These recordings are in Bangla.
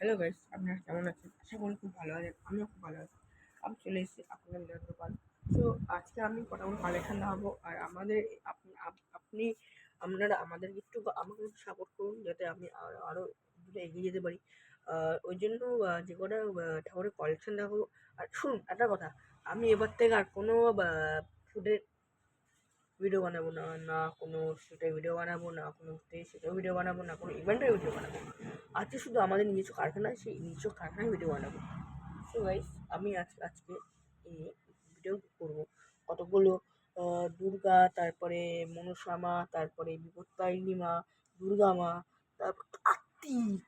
হ্যালো গাইস, আপনারা কেমন আছেন? আশা করি খুব ভালো আছেন। আমিও খুব ভালো আছি। আমি চলে এসেছি আপনাদের দোকান। তো আজকে আমি কতগুলো কালেকশন দেখাবো। আর আমাদের আপনি আপনারা আমাদেরকে একটু আমাকে একটু সাপোর্ট করুন, যাতে আমি আরও দূরে এগিয়ে যেতে পারি। ওই জন্য যে কটা ঠাকুরের কালেকশন দেখাবো। আর শুনুন একটা কথা, আমি এবার থেকে আর কোনো ফুডের ভিডিও বানাবো না, না কোনো স্ট্রিটের ভিডিও বানাবো, না কোনো সেটাও ভিডিও বানাবো, না কোনো ইভেন্টের ভিডিও বানাবো। আজকে শুধু আমাদের নিজস্ব কারখানা, সেই নিজস্ব কারখানায় ভিডিও বানাবো। সো গাইস, আমি আজকে এই ভিডিও করবো কতগুলো দুর্গা, তারপরে মনসামা, তারপরে বিপত্তারিণী মা, দুর্গা মা, তারপর কার্তিক।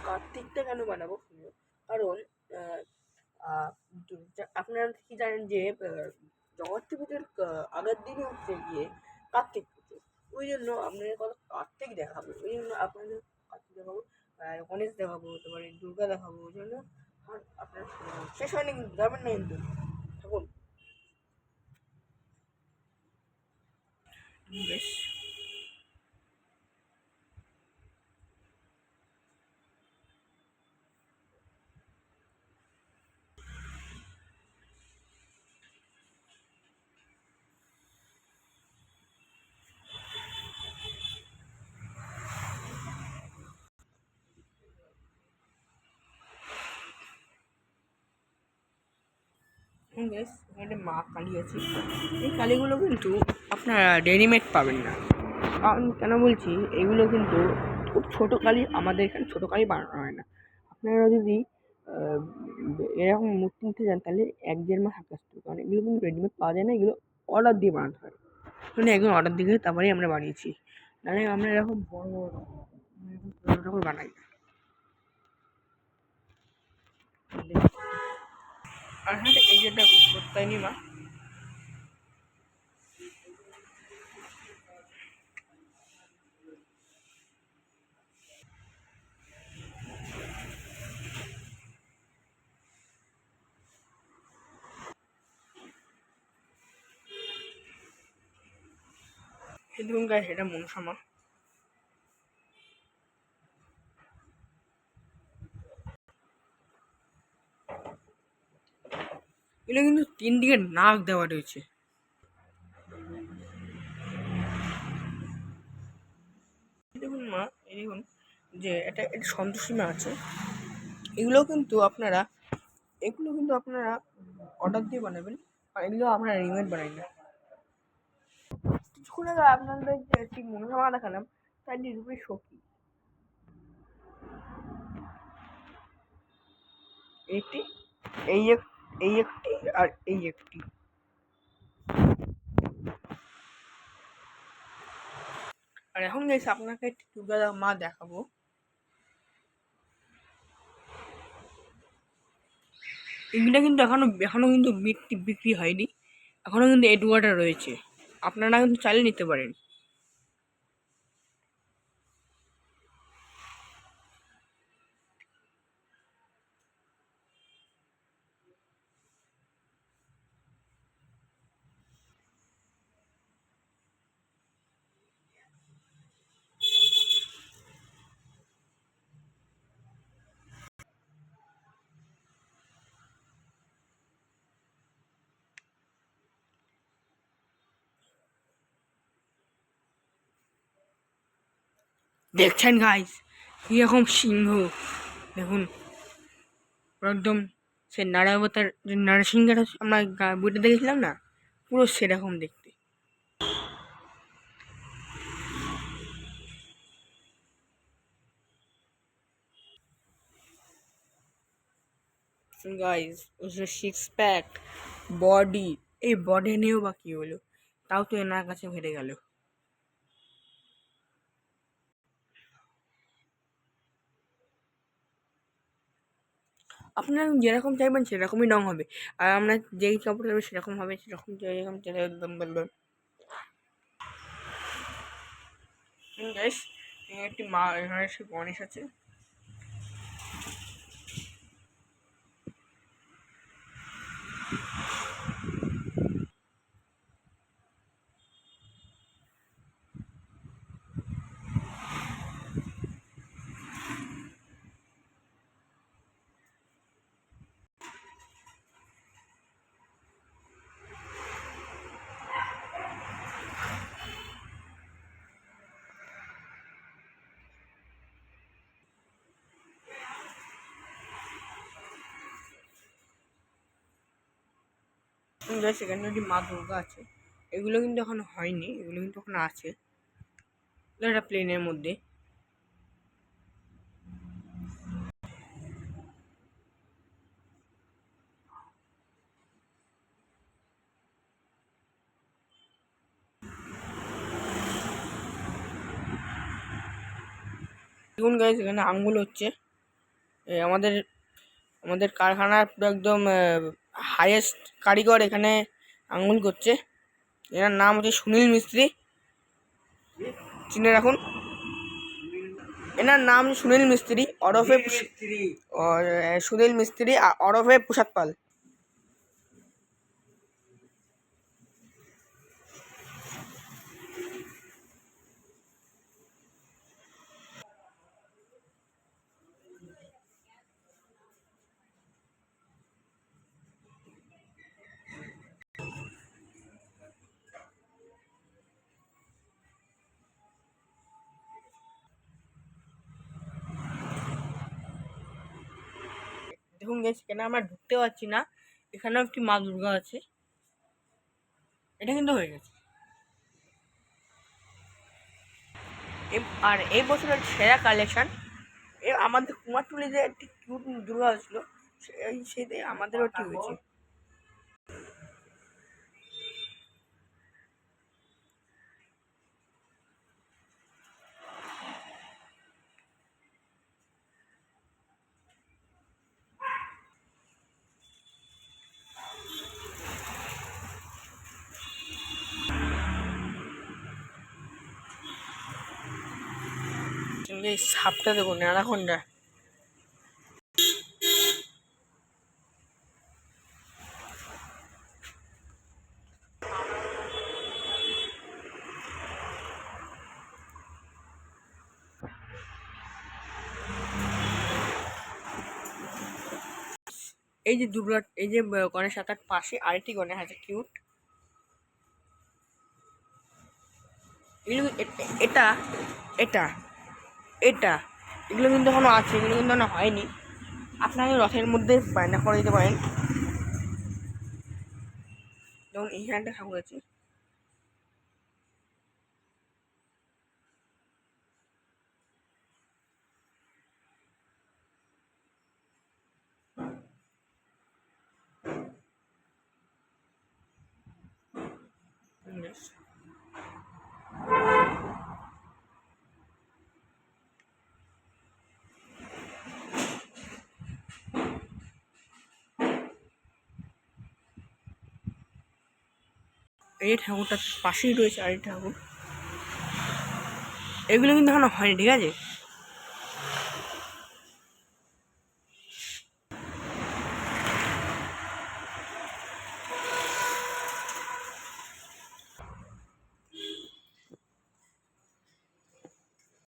কার্তিকটা কেন বানাবো শুনুন। কারণ আহ, আহ, আপনারা কি জানেন যে জগদ্ধাত্রী পুজোর আগের দিনই হচ্ছে গিয়ে কার্তিক পুজো। ওই জন্য আপনাদের কথা কার্তিক দেখাবো, ওই জন্য আপনাদের কার্তিক দেখাবো, গণেশ দেখাবো, তারপরে দুর্গা দেখাবো। ওই জন্য আর আপনার শেষ হয়নি, কিন্তু যাবেন না কিন্তু, থাকুন বেশ। বেশ, এখানে মা কালী আছে। এই কালীগুলো কিন্তু আপনারা রেডিমেড পাবেন না। কারণ কেন বলছি, এগুলো কিন্তু খুব ছোটো কালী, আমাদের এখানে ছোটো কালী বানানো হয় না। আপনারা যদি আহ, এরকম মূর্তি নিতে যান, তাহলে 1-1.5 মাস আগে আসতে হবে। কারণ এগুলো কিন্তু রেডিমেড পাওয়া যায় না, এগুলো অর্ডার দিয়ে বানাতে হয়। মানে একদম অর্ডার দিয়ে তারপরেই আমরা বানিয়েছি, নাহলে আমরা এরকম বড় বড় করে বানাই না। আর হ্যাঁ, এই যেটা করতাইনি মা, এই দেখুন গায়ে, এটা মনসা মা। এগুলো কিন্তু 3 দিকে নাক দেওয়া রয়েছে। দেখুন মা, এই দেখুন যে এটা সন্তোষী মা আছে। এগুলো কিন্তু আপনারা অর্ডার দিয়ে বানাবেন, আর এগুলো আমরা রেডিমেড বানাই না। কিছুক্ষণ আগে আপনাদের যে একটি মনসা মা দেখালাম, তার নিরূপী সখী একটি, এই একটি, আর এই একটি। আর এখন গেছে আপনাকে একটি দুর্গা মা দেখাবো। এগুলো কিন্তু এখনো কিন্তু বিক্রি হয়নি, এখনো কিন্তু এডুয়ার্ডার রয়েছে। আপনারা কিন্তু চাইলে নিতে পারেন। দেখছেন গাইস, এরকম সিংহ দেখুন, একদম সে নারায়বতার যে নরসিংহের আমরা বইটা দেখেছিলাম না, পুরো সেরকম দেখতে। গাইস, সিক্স প্যাক বডি, এই বডি নিয়েও বা কি হলো, তাও তো এনার কাছে হেরে গেল। আপনারা যেরকম চাইবেন সেরকমই রং হবে, আর আমরা যেই কাপড় চাইবো সেরকম হবে, সেরকম যেরকম গাইস, একটি মা, এখানে সে গণেশ আছে। সেখানে একটি মা দুর্গা আছে, এগুলো কিন্তু এখন হয়নি, এগুলো কিন্তু এখন আছে একটা প্লেনের মধ্যে। দেখুন গাইস, এখানে আঙ্গুল হচ্ছে। আমাদের আমাদের কারখানার পুরো একদম হাইয়েস্ট কারিগর এখানে আঙ্গুল করছে। এনার নাম হচ্ছে সুনীল মিস্ত্রি, চিনে রাখুন। এনার নাম সুনীল মিস্ত্রি ওরফে সুনীল মিস্ত্রি ওরফে প্রসাদ পাল। দেখুন গাইস, এখানে আমরা ঢুকতে পারছি না, এখানেও একটি মা দুর্গা আছে। এটা কিন্তু হয়ে গেছে। আর এই বছরের সেরা কালেকশন আমাদের কুমারটুলিতে একটি কিউট দুর্গা হয়েছিল, সেটাই আমাদেরও একটি হয়েছে। এই সাপটা দেখুন, অ্যানাকোন্ডা। এই যে দুর্গা, এই যে গণেশ হাতার পাশে আরেকটি গণেশ আছে কিউট। এটা এটা এটা এগুলো কিন্তু এখনো আছে, এগুলো কিন্তু এখনো হয়নি। আপনাকে রথের মধ্যে বায়না করে দিতে পারেন। যেমন এইখানে একটা ঠাকুর আছে। এই ঠাকুরটার পাশেই রয়েছে আরেকটি ঠাকুর। এগুলো কিন্তু এখনো হয়নি, ঠিক আছে।